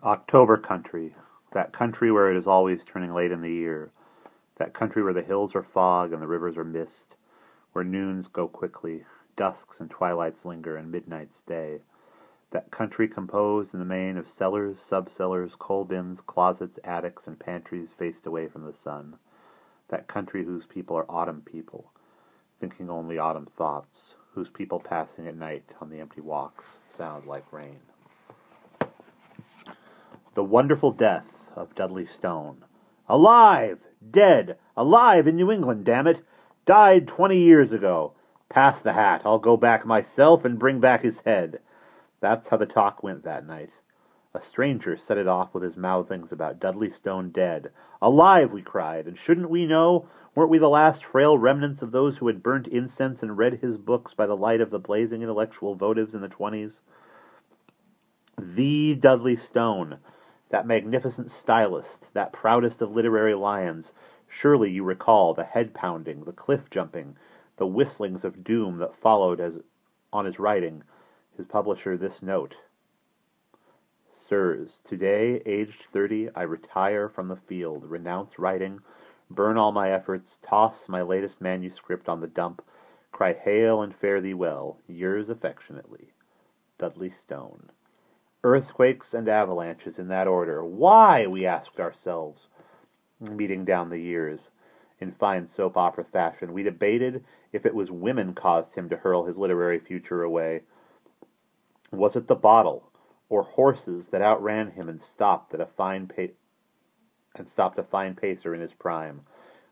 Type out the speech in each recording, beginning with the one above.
October country, that country where it is always turning late in the year, that country where the hills are fog and the rivers are mist, where noons go quickly, dusks and twilights linger, and midnights stay. That country composed in the main of cellars, sub-cellars, coal bins, closets, attics, and pantries faced away from the sun. That country whose people are autumn people, thinking only autumn thoughts, whose people passing at night on the empty walks sound like rain. The wonderful death of Dudley Stone. Alive! Dead! Alive in New England, damn it! Died 20 years ago. Pass the hat. I'll go back myself and bring back his head. That's how the talk went that night. A stranger set it off with his mouthings about Dudley Stone dead. Alive, we cried, and shouldn't we know? Weren't we the last frail remnants of those who had burnt incense and read his books by the light of the blazing intellectual votives in the 20s? The Dudley Stone, that magnificent stylist, that proudest of literary lions. Surely you recall the head-pounding, the cliff-jumping, the whistlings of doom that followed as on his writing, his publisher this note. Sirs, today, aged 30, I retire from the field, renounce writing, burn all my efforts, toss my latest manuscript on the dump, cry hail and fare thee well, yours affectionately, Dudley Stone. Earthquakes and avalanches in that order. Why, we asked ourselves, beating down the years. In fine soap opera fashion, we debated if it was women caused him to hurl his literary future away. Was it the bottle, or horses that outran him and stopped a fine pacer in his prime?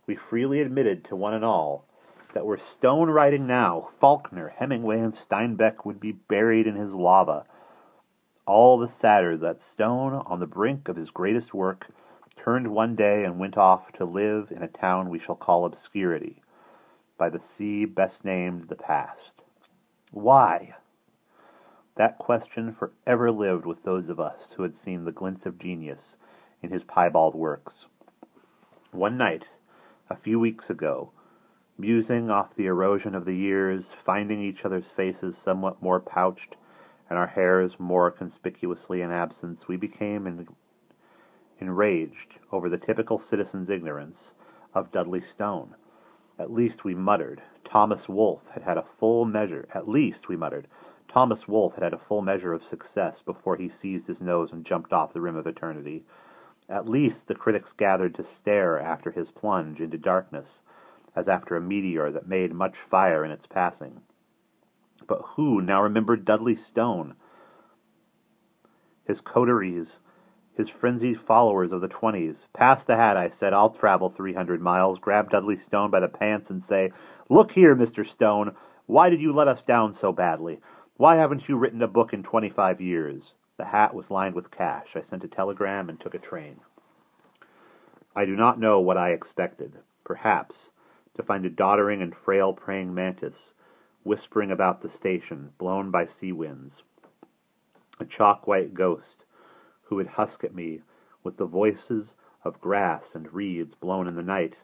We freely admitted to one and all that were Stone writing now, Faulkner, Hemingway, and Steinbeck would be buried in his lava. All the sadder that Stone, on the brink of his greatest work, turned one day and went off to live in a town we shall call obscurity, by the sea best named the past. Why? That question forever lived with those of us who had seen the glints of genius in his piebald works. One night, a few weeks ago, musing off the erosion of the years, finding each other's faces somewhat more pouched, and our hairs more conspicuously in absence, we became enraged over the typical citizen's ignorance of Dudley Stone. At least, we muttered, Thomas Wolfe had had a full measure of success before he seized his nose and jumped off the rim of eternity. At least the critics gathered to stare after his plunge into darkness, as after a meteor that made much fire in its passing. But who now remembered Dudley Stone? His coteries, his frenzied followers of the 20s. Pass the hat, I said. I'll travel 300 miles, grab Dudley Stone by the pants and say, Look here, Mr. Stone, why did you let us down so badly? Why haven't you written a book in 25 years? The hat was lined with cash. I sent a telegram and took a train. I do not know what I expected. Perhaps to find a doddering and frail praying mantis, whispering about the station, blown by sea winds. A chalk-white ghost who would husk at me with the voices of grass and reeds blown in the night.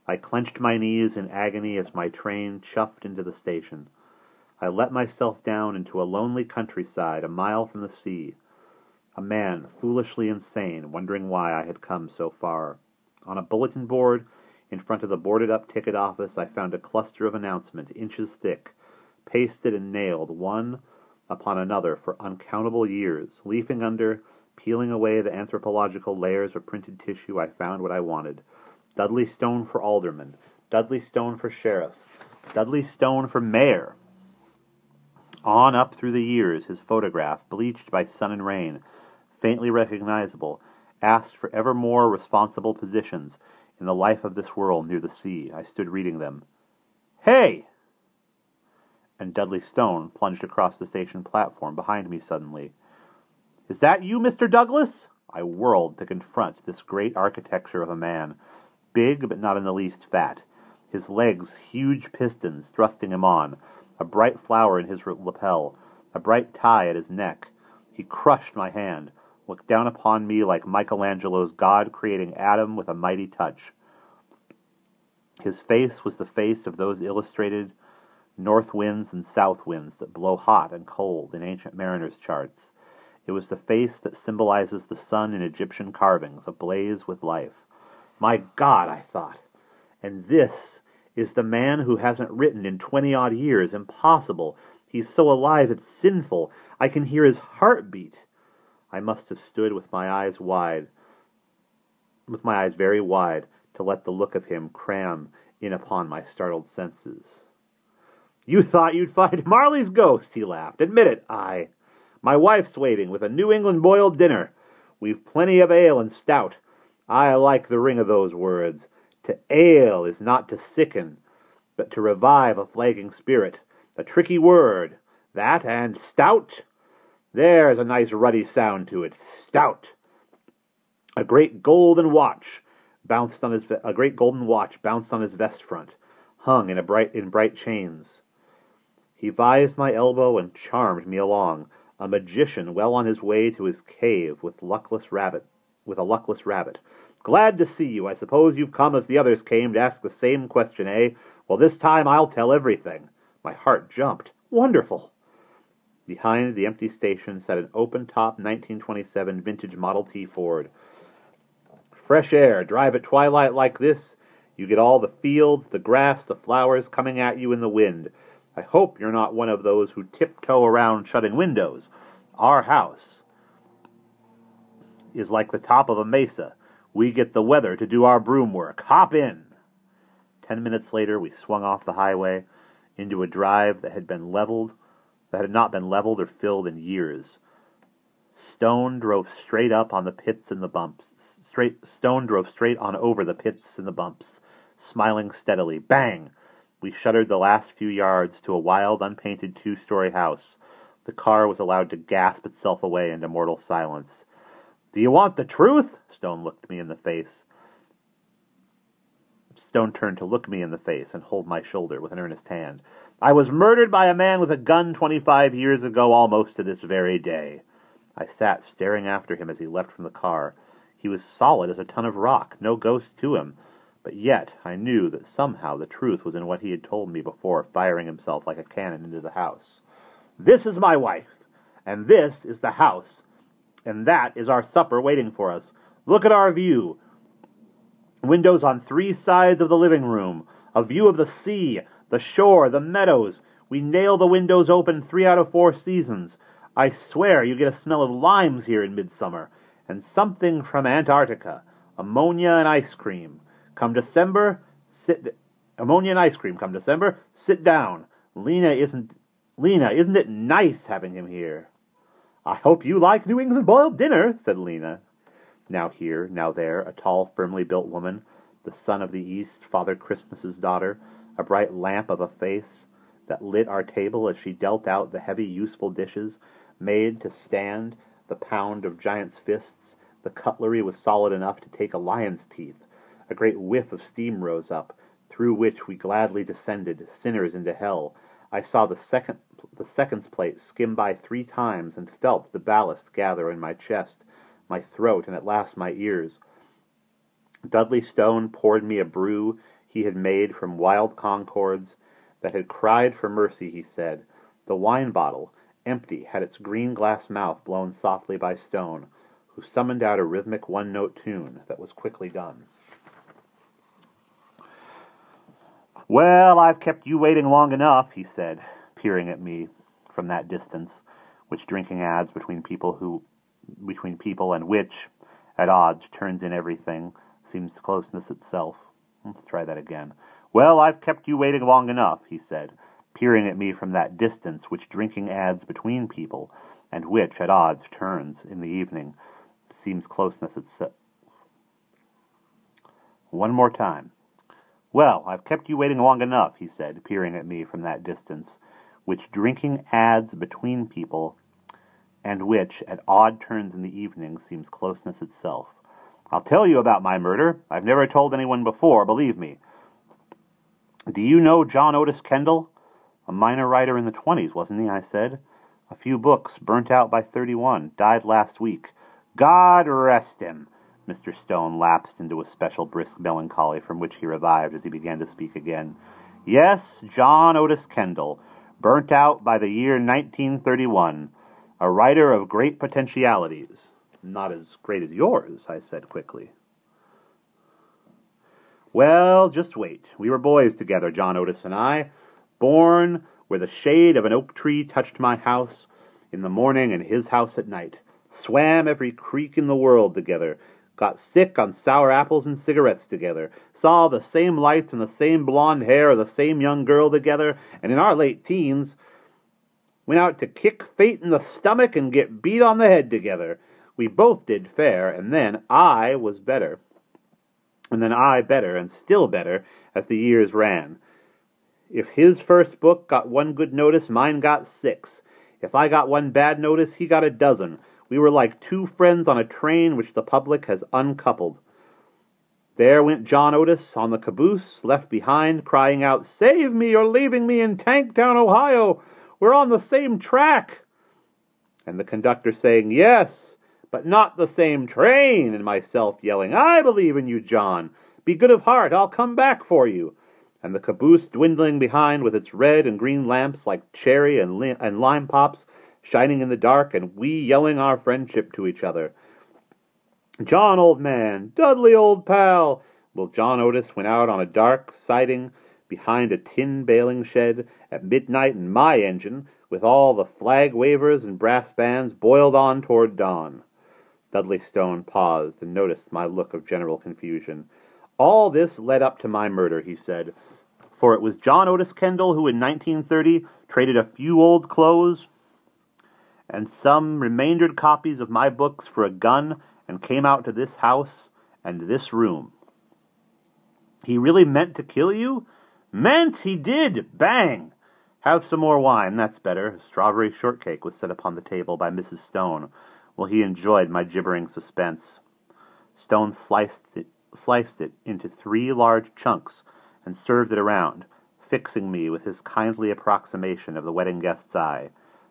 I clenched my knees in agony as my train chuffed into the station. I let myself down into a lonely countryside a mile from the sea, a man foolishly insane, wondering why I had come so far. On a bulletin board in front of the boarded-up ticket office I found a cluster of announcements inches thick, pasted and nailed one upon another for uncountable years. Leafing under, peeling away the anthropological layers of printed tissue, I found what I wanted. Dudley Stone for alderman, Dudley Stone for sheriff, Dudley Stone for mayor. On up through the years, his photograph, bleached by sun and rain, faintly recognizable, asked for ever more responsible positions in the life of this world near the sea. I stood reading them. Hey! And Dudley Stone plunged across the station platform behind me suddenly. Is that you, Mr. Douglas? I whirled to confront this great architecture of a man, big but not in the least fat, his legs huge pistons thrusting him on, a bright flower in his lapel, a bright tie at his neck. He crushed my hand, looked down upon me like Michelangelo's God creating Adam with a mighty touch. His face was the face of those illustrated north winds and south winds that blow hot and cold in ancient mariners' charts. It was the face that symbolizes the sun in Egyptian carvings, ablaze with life. My God, I thought. And this is the man who hasn't written in 20-odd years. Impossible. He's so alive, it's sinful. I can hear his heartbeat. I must have stood with my eyes very wide, to let the look of him cram in upon my startled senses. You thought you'd find Marley's ghost, he laughed. Admit it. Aye. My wife's waiting with a New England boiled dinner. We've plenty of ale and stout. I like the ring of those words. To ale is not to sicken, but to revive a flagging spirit. A tricky word, that, and stout. There's a nice ruddy sound to it. Stout. A great golden watch bounced on his vest front, hung in bright chains. He vised my elbow and charmed me along, a magician well on his way to his cave with a luckless rabbit. Glad to see you. I suppose you've come as the others came to ask the same question, eh? Well, this time I'll tell everything. My heart jumped. Wonderful. Behind the empty station sat an open-top 1927 vintage Model T Ford. Fresh air, drive at twilight like this, you get all the fields, the grass, the flowers coming at you in the wind. I hope you're not one of those who tiptoe around shutting windows. Our house is like the top of a mesa. We get the weather to do our broom work. Hop in. 10 minutes later, we swung off the highway into a drive that had not been leveled or filled in years. Stone drove straight up on the pits and the bumps. Stone drove straight on over the pits and the bumps, smiling steadily. Bang! We shuddered the last few yards to a wild, unpainted 2-story house. The car was allowed to gasp itself away into mortal silence. Do you want the truth? Stone looked me in the face. Stone turned to look me in the face and hold my shoulder with an earnest hand. I was murdered by a man with a gun 25 years ago, almost to this very day. I sat staring after him as he left from the car. He was solid as a ton of rock, no ghost to him. But yet I knew that somehow the truth was in what he had told me before firing himself like a cannon into the house. This is my wife, and this is the house, and that is our supper waiting for us. Look at our view. Windows on 3 sides of the living room, a view of the sea, the shore, the meadows. We nail the windows open 3 out of 4 seasons. I swear you get a smell of limes here in midsummer, and something from Antarctica, ammonia and ice cream. Come December, sit down. Lena, isn't it nice having him here? I hope you like New England boiled dinner, said Lena. Now here, now there, a tall, firmly built woman, the son of the East, Father Christmas's daughter, a bright lamp of a face that lit our table as she dealt out the heavy, useful dishes, made to stand the pound of giant's fists. The cutlery was solid enough to take a lion's teeth. A great whiff of steam rose up, through which we gladly descended, sinners into hell. I saw the seconds plate skim by 3 times and felt the ballast gather in my chest, my throat, and at last my ears. Dudley Stone poured me a brew he had made from wild concords that had cried for mercy, he said. The wine bottle, empty, had its green glass mouth blown softly by Stone, who summoned out a rhythmic 1-note tune that was quickly done. Well, I've kept you waiting long enough, he said, peering at me from that distance, which drinking adds between people and which, at odds, turns in everything, seems closeness itself. Let's try that again. Well, I've kept you waiting long enough, he said, peering at me from that distance which drinking adds between people, and which, at odds, turns, in the evening, seems closeness itself. One more time. Well, I've kept you waiting long enough, he said, peering at me from that distance, which drinking adds between people, and which, at odd turns in the evening, seems closeness itself. I'll tell you about my murder. I've never told anyone before, believe me. Do you know John Otis Kendall? A minor writer in the 20s, wasn't he? I said. A few books, burnt out by 31, died last week. God rest him. Mr. Stone lapsed into a special brisk melancholy from which he revived as he began to speak again. Yes, John Otis Kendall, burnt out by the year 1931. A writer of great potentialities. Not as great as yours, I said quickly. Well, just wait. We were boys together, John Otis and I, born where the shade of an oak tree touched my house in the morning and his house at night, swam every creek in the world together, got sick on sour apples and cigarettes together, saw the same lights and the same blonde hair of the same young girl together, and in our late teens went out to kick fate in the stomach and get beat on the head together. We both did fair, and then I was better. And then I better, and still better, as the years ran. If his first book got one good notice, mine got 6. If I got one bad notice, he got a dozen. We were like two friends on a train which the public has uncoupled. There went John Otis on the caboose, left behind, crying out, "Save me, you're leaving me in Tanktown, Ohio! We're on the same track!" And the conductor saying, "Yes, but not the same train," and myself yelling, "I believe in you, John. Be good of heart, I'll come back for you." And the caboose dwindling behind with its red and green lamps like cherry and lime pops shining in the dark, and we yelling our friendship to each other. "John, old man! Dudley, old pal!" Well, John Otis went out on a dark siding behind a tin baling shed at midnight in my engine, with all the flag wavers and brass bands boiled on toward dawn. Dudley Stone paused and noticed my look of general confusion. "All this led up to my murder," he said, "for it was John Otis Kendall who in 1930 traded a few old clothes and some remaindered copies of my books for a gun and came out to this house and this room." "He really meant to kill you?" "Meant? He did! Bang! Have some more wine, that's better." Strawberry shortcake was set upon the table by Mrs. Stone. Well, he enjoyed my gibbering suspense. Stone sliced it into 3 large chunks and served it around, fixing me with his kindly approximation of the wedding guest's eye.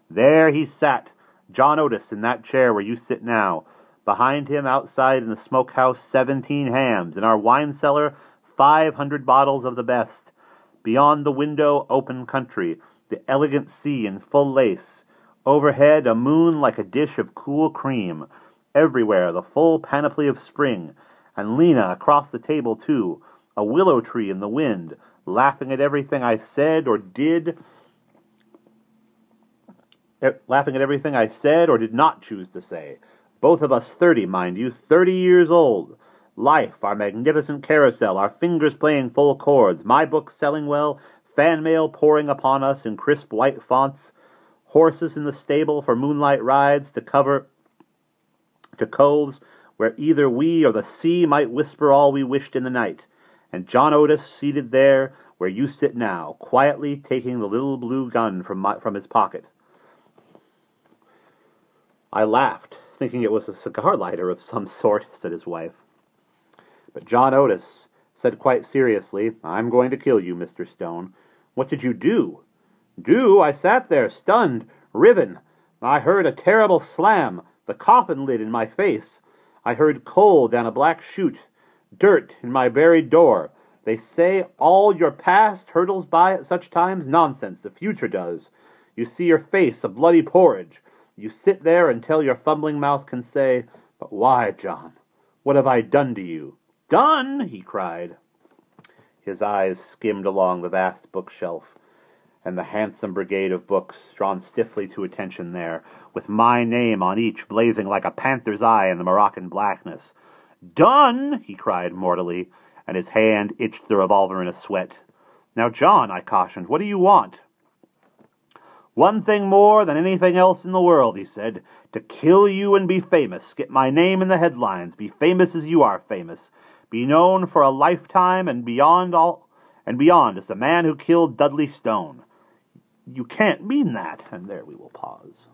There he sat, John Otis, in that chair where you sit now. Behind him, outside in the smokehouse, 17 hams. In our wine cellar, 500 bottles of the best. Beyond the window, open country, the elegant sea in full lace. Overhead, a moon like a dish of cool cream. Everywhere, the full panoply of spring. And Lena across the table, too, a willow tree in the wind, laughing at everything I said or did not choose to say. Both of us 30, mind you, 30 years old. Life, our magnificent carousel, our fingers playing full chords, my books selling well, fan mail pouring upon us in crisp white fonts, horses in the stable for moonlight rides to coves where either we or the sea might whisper all we wished in the night, and John Otis seated there where you sit now, quietly taking the little blue gun from his pocket. I laughed, thinking it was a cigar lighter of some sort, said his wife. But John Otis said quite seriously, "I'm going to kill you, Mr. Stone." "What did you do?" "Do? I sat there, stunned, riven. I heard a terrible slam, the coffin lid in my face. I heard coal down a black chute, dirt in my buried door. They say all your past hurtles by at such times. Nonsense, the future does. You see your face, a bloody porridge. You sit there until your fumbling mouth can say, 'But why, John? What have I done to you?'" "Done?" he cried. His eyes skimmed along the vast bookshelf, and the handsome brigade of books drawn stiffly to attention there, with my name on each blazing like a panther's eye in the Moroccan blackness. "Done?" he cried mortally, and his hand itched the revolver in a sweat. "Now, John," I cautioned, "what do you want?" "One thing more than anything else in the world," he said, "to kill you and be famous, get my name in the headlines, be famous as you are famous, be known for a lifetime and beyond as the man who killed Dudley Stone." "You can't mean that," and there we will pause.